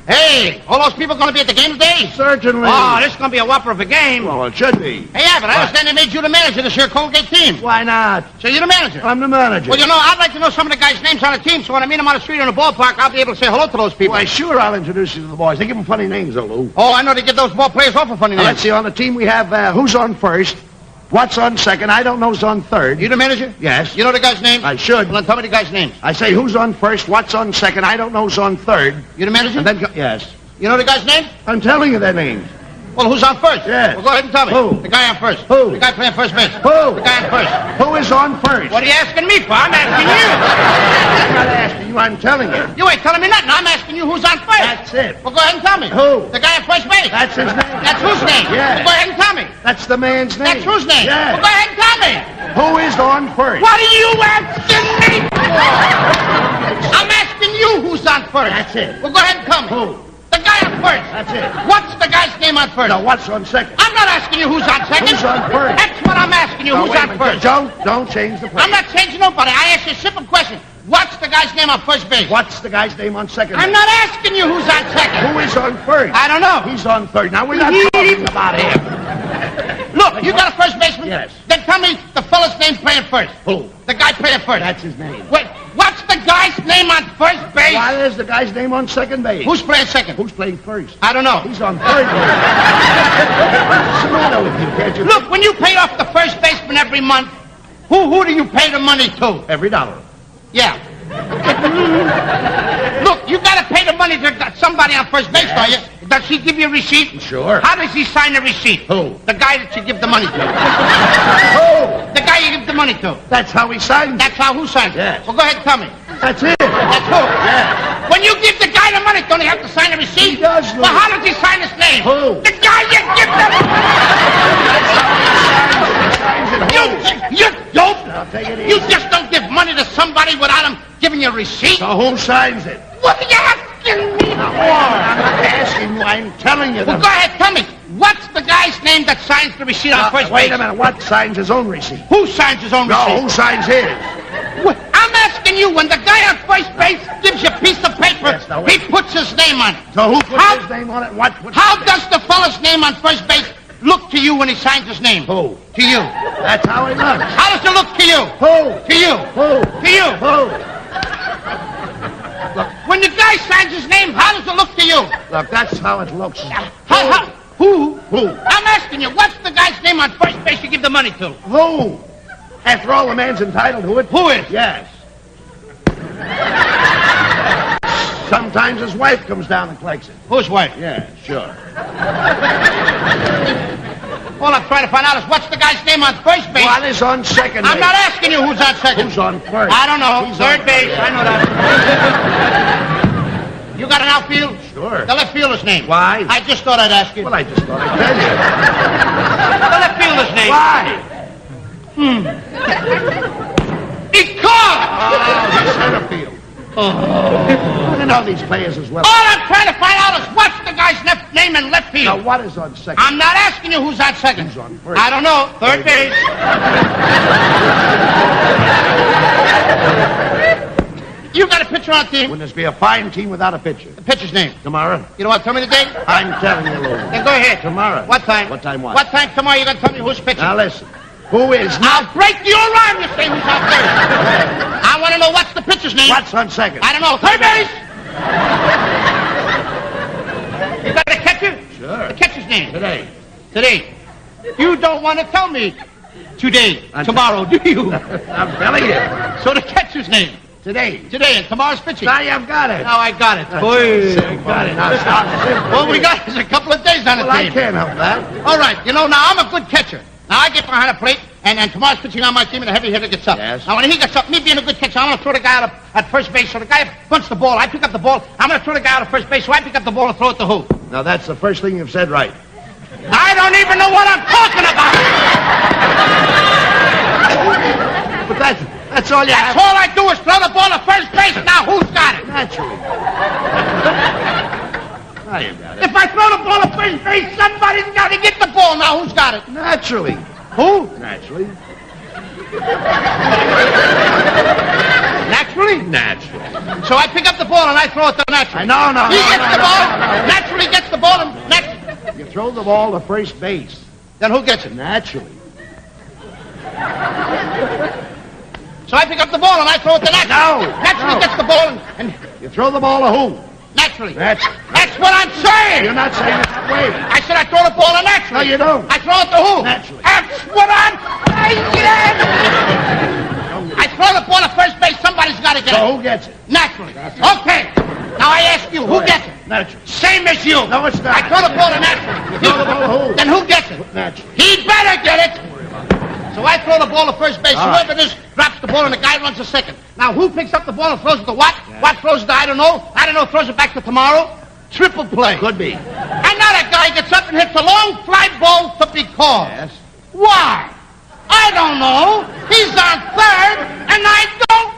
Hey, all those people going to be at the game today? Certainly. Oh, this is going to be a whopper of a game. Well, it should be. Hey, Abbott, I understand they made you the manager of this year Colgate team. Why not? So you're the manager? I'm the manager. Well, I'd like to know some of the guys' names on the team, so when I meet them on the street or in the ballpark, I'll be able to say hello to those people. Why, sure, I'll introduce you to the boys. They give them funny names, though, Lou. Oh, I know they give those ball players awful funny names. Let's see, on the team we have who's on first, what's on second, I don't know who's on third. You the manager? Yes. You know the guy's name? I should. Well, then tell me the guy's names. I say who's on first, what's on second, I don't know who's on third. You the manager? And then, yes. You know the guy's name? I'm telling you their names. Well, who's on first? Yes. Well, go ahead and tell me. Who? The guy on first. Who? The guy playing first base. Who? The guy on first. Who is on first? What are you asking me for? I'm asking you. I'm not asking you, I'm telling you. You ain't telling me nothing. I'm asking you who's on first. That's it. Well, go ahead and tell me. Who? The guy on first base. That's his name. That's whose name? Yes. Well, go ahead and tell me. That's the man's name. That's whose name? Yes. Well, go ahead and tell me. Who is on first? What are you asking me for? I'm asking you who's on first. That's it. Well, go ahead and tell me. Who? The guy on first. That's it. What's the guy's name on first? No, what's on second? I'm not asking you who's on second. Who's on first? That's what I'm asking you. No, Who's wait a on minute. first? Don't change the place. I'm not changing nobody. I asked you a simple question. What's the guy's name on first base? What's the guy's name on second? I'm not asking you who's on second. Who is on first? I don't know. He's on third. Now, we're not talking about him. Look, you got a first baseman? Yes. Then tell me the fella's name playing first. Who? The guy playing first. That's his name. Wait, what's the guy's name on first base? Why is the guy's name on second base? Who's playing second? Who's playing first? I don't know. He's on third base. What's the matter with you? Can't you? Look, when you pay off the first baseman every month, who do you pay the money to? Every dollar. Yeah. Look, you got to pay the money to somebody on first base, don't you? Does he give you a receipt? Sure. How does he sign the receipt? Who? The guy that you give the money to. Who? The guy you give the money to. That's how he signs. That's how who signs it? Yes. Well, go ahead and tell me. That's it. That's who? Yeah. When you give the guy the money, don't he have to sign the receipt? He does, Lou. Well, how does he sign his name? Who? The guy you give the... You dope! Now, take it You easy. just don't give money to somebody without him giving you a receipt? So who signs it? What are you asking me I'm for? not asking you. I'm telling you. Well, go ahead, tell me. What's the guy's name that signs the receipt on first Wait base? a minute. What signs his own receipt? Who signs his own No, receipt? who signs his? I'm asking you, when the guy on first base gives you a piece of paper, Yes, now he wait. puts his name on it. So who puts How- his name on it? What? How does the fella's name on first base look to you when he signs his name? Who? To you. That's how he looks. How does it look to you? Who? To you. Who? To you. Who? When the guy signs his name, how does it look to you? Look, that's how it looks. Who? Who? I'm asking you, what's the guy's name on first base you give the money to? Who? After all, the man's entitled to it. Who is? Yes. Sometimes his wife comes down and collects it. Whose wife? Yeah, sure. All I'm trying to find out is what's the guy's name on first base? What is on second I'm base? not asking you who's on second. Who's on first? I don't know. He's Third on base. first. I know that. You got an outfield? Sure. The left fielder's name. Why? I just thought I'd ask you. Well, I just thought I'd tell you. The left fielder's name. Why? He caught! The center field. I know these players as well. All I'm trying to find out is what's the guy's name in left Now, field. what is on second? I'm not asking you who's on second. Who's on first? I don't know. Third base. You got a pitcher on the team. Wouldn't this be a fine team without a pitcher? The pitcher's name. Tomorrow? You know what? Tell me the date. I'm telling you, Lou. Then go ahead. Tomorrow. What time? What time what? What time tomorrow you going to tell me who's pitching? Now, listen. Who is I'll break your arm, you say who's on third. I want to know what's the pitcher's name. What's on second? I don't know. Third base. You got a catcher? Sure. The catcher's name. Today. Today. You don't want to tell me today, tomorrow, do you? I'm telling you. So the catcher's name. Today. Today and tomorrow's pitching. Now you've got it. Now I got it. Boy, got it. Now stop. Well, we got is a couple of days on the Well, I team. can't help that. All right. You know, now I'm a good catcher. Now I get behind a plate, and tomorrow's pitching on my team, and the heavy hitter gets up. Yes. Now when he gets up, me being a good catcher, I'm going to throw the guy out at first base. So the guy bunts the ball. I pick up the ball. I'm going to throw the guy out at first base. So I pick up the ball and throw it to who? Now, that's the first thing you've said right. I don't even know what I'm talking about. But that's all you That's have. all I do is throw the ball to first base. Now who's got it? Naturally. Now you got it. If I throw the ball to first base, somebody's got to get the ball. Now who's got it? Naturally. Who? Naturally. Naturally? Naturally. So I pick up the ball and I throw it to Naturally. No. He gets the ball. Naturally gets the ball and You throw the ball to first base. Then who gets it? Naturally. So I pick up the ball and I throw it to Naturally. No. Naturally gets the ball and You throw the ball to who? Naturally. Naturally. That's what I'm saying. You're not saying it that way. I said I throw the ball to Naturally. No, you don't. I throw it to who? Naturally. That's what I'm saying. I throw the ball to first base. Somebody's got to get So it. who gets it? Naturally. Okay. Now I ask you, who gets it? Naturally. Same as you. No, it's not. I throw the ball to Naturally. throw the ball to who? Then who gets it? Naturally. He better get it. So I throw the ball to first base. All Whoever it is drops the ball and the guy runs to second. Now who picks up the ball and throws it to what? What throws it to I don't know. I don't know. Throws it back to tomorrow. Triple play. Could be. And now that guy gets up and hits a long fly ball to be called. Yes. Why? I don't know. He's on third, and I don't